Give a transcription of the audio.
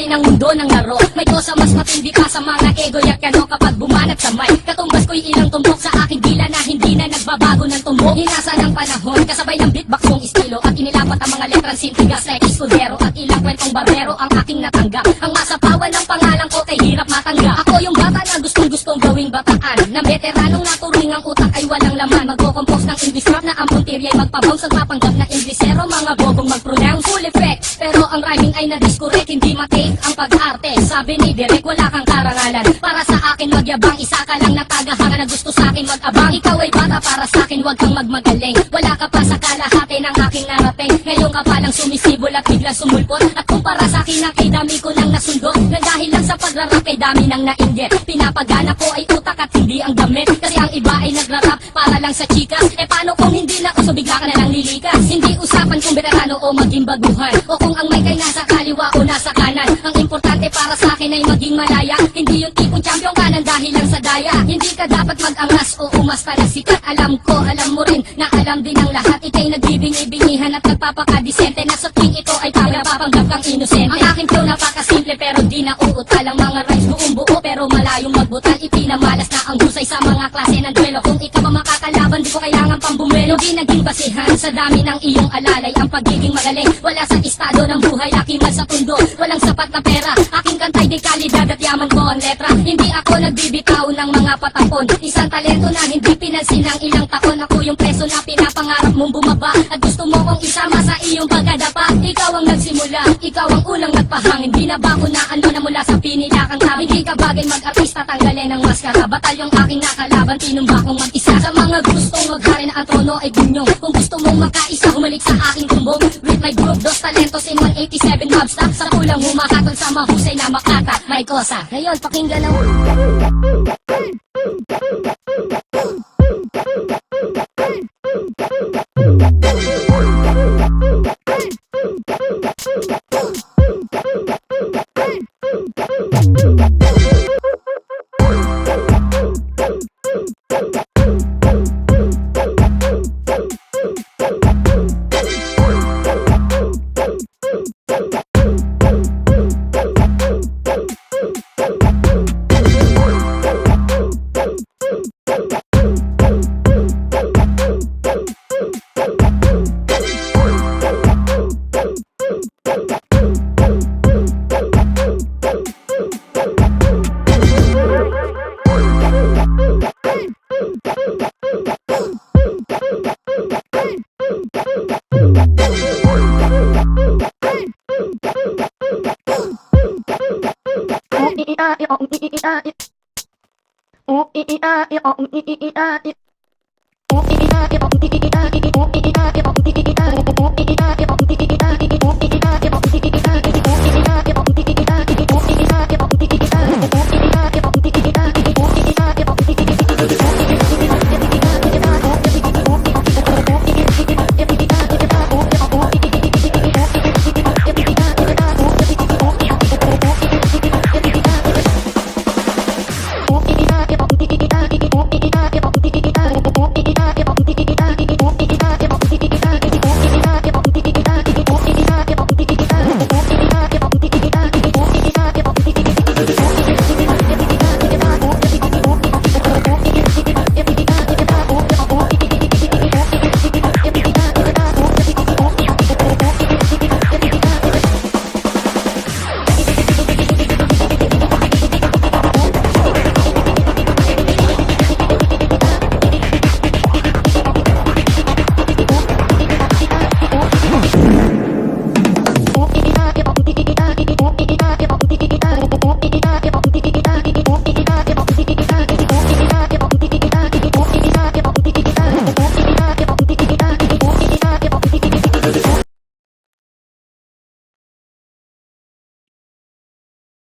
Ng mundo ng laro, may kosa mas matindi pa sa mga ego yak ano kapag bumanat sa mic. Katumbas ko'y ilang tumbok sa aking dila na hindi na nagbabago ng tumbok. Hinasa ng panahon, kasabay ng beatbox kong estilo at inilapat ang mga letrang sintigas like Escudero at ilang kwentong barbero ang aking natanggap. Ang masapawan ng pangalan ko kay hirap matanggap. Ako yung bata na gustong gawing bataan, na veteranong naturing ang utak ay walang laman. Magko-compose ng English rap na ang puntirya'y magpabounce at mapanggap na Inglesero, mga bobong mag-pronounce full effect. Pero ang rhyming ay na-discorrect, hindi matake ang pag-arte. Sabi ni Derek, wala kang karangalan. Para sa akin magyabang, isa ka lang na tagahanga na gusto sa akin mag-abang. Ikaw ay bata, para sa akin wag kang magmagaling. Wala ka pa sa kalahati ng aking narating. Ngayon ka palang sumisibol at biglang sumulpot. At kumpara sa akin ang kay dami ko nang nasundot, na dahil lang sa pagrarap kay dami nang nainggit. Pinapagana ko ay utak at hindi ang damit. Kasi ang iba ay nagrarap para lang sa chikas. Eh paano kung hindi na uso, bigla ka na lang lilikas. Hindi usapan kung veterano o maging baguhan, o kung ang mic ay nasa kaliwa o nasa kanan. Ang importante para sa akin ay maging malaya. Hindi yung tipong champion ka nang dahil lang sa daya. Hindi ka dapat mag-angas o umasta na sikat. Alam ko, alam mo rin na alam din ang lahat. Ika'y nagbibingi-bingihan at nagpapakadisente, na sa tuwing ito ay para papanggap kang inosente. Ang aking flow napakasimple pero di na uutal. Ang mga rhymes buong buo pero malayong magbutal. Ipinamalas na ang husay sa mga klase ng duelo. Kung ikaw ang makakalaban, di ko kailangan pang bumelo. Di naging basihan sa dami ng iyong alalay ang pagiging magaling. Wala sa estado ng buhay, aking man sa pundo. Walang sapat na pera, aking kantay di kalidad at yaman ko ang letra. Hindi ako nagbibitaw ng mga patapon. Isang talento na hindi pinansin ng ilang taon. Ako yung preso na pinapangarap mong bumaba, at gusto mo kong isama sa iyong pagkadapa. Ikaw ang nagsimula, ikaw ang unang nagpahangin. Di na ba ko na ano na mula sa pinila kang tabi. Hindi ka bagay mag-artista, tanggalin ang maskara. Batalyong aking nakalaban, tinumba kong mag-isa. Sa mga gustong maghari na ang trono ay gunyong. Kung gusto mong makaisa, humalik sa aking tumbong. With my group, dos talentos in 187 mobstock. Sa kulang humakatol sa mahusay na makata. May kosa, ngayon pakinggan ang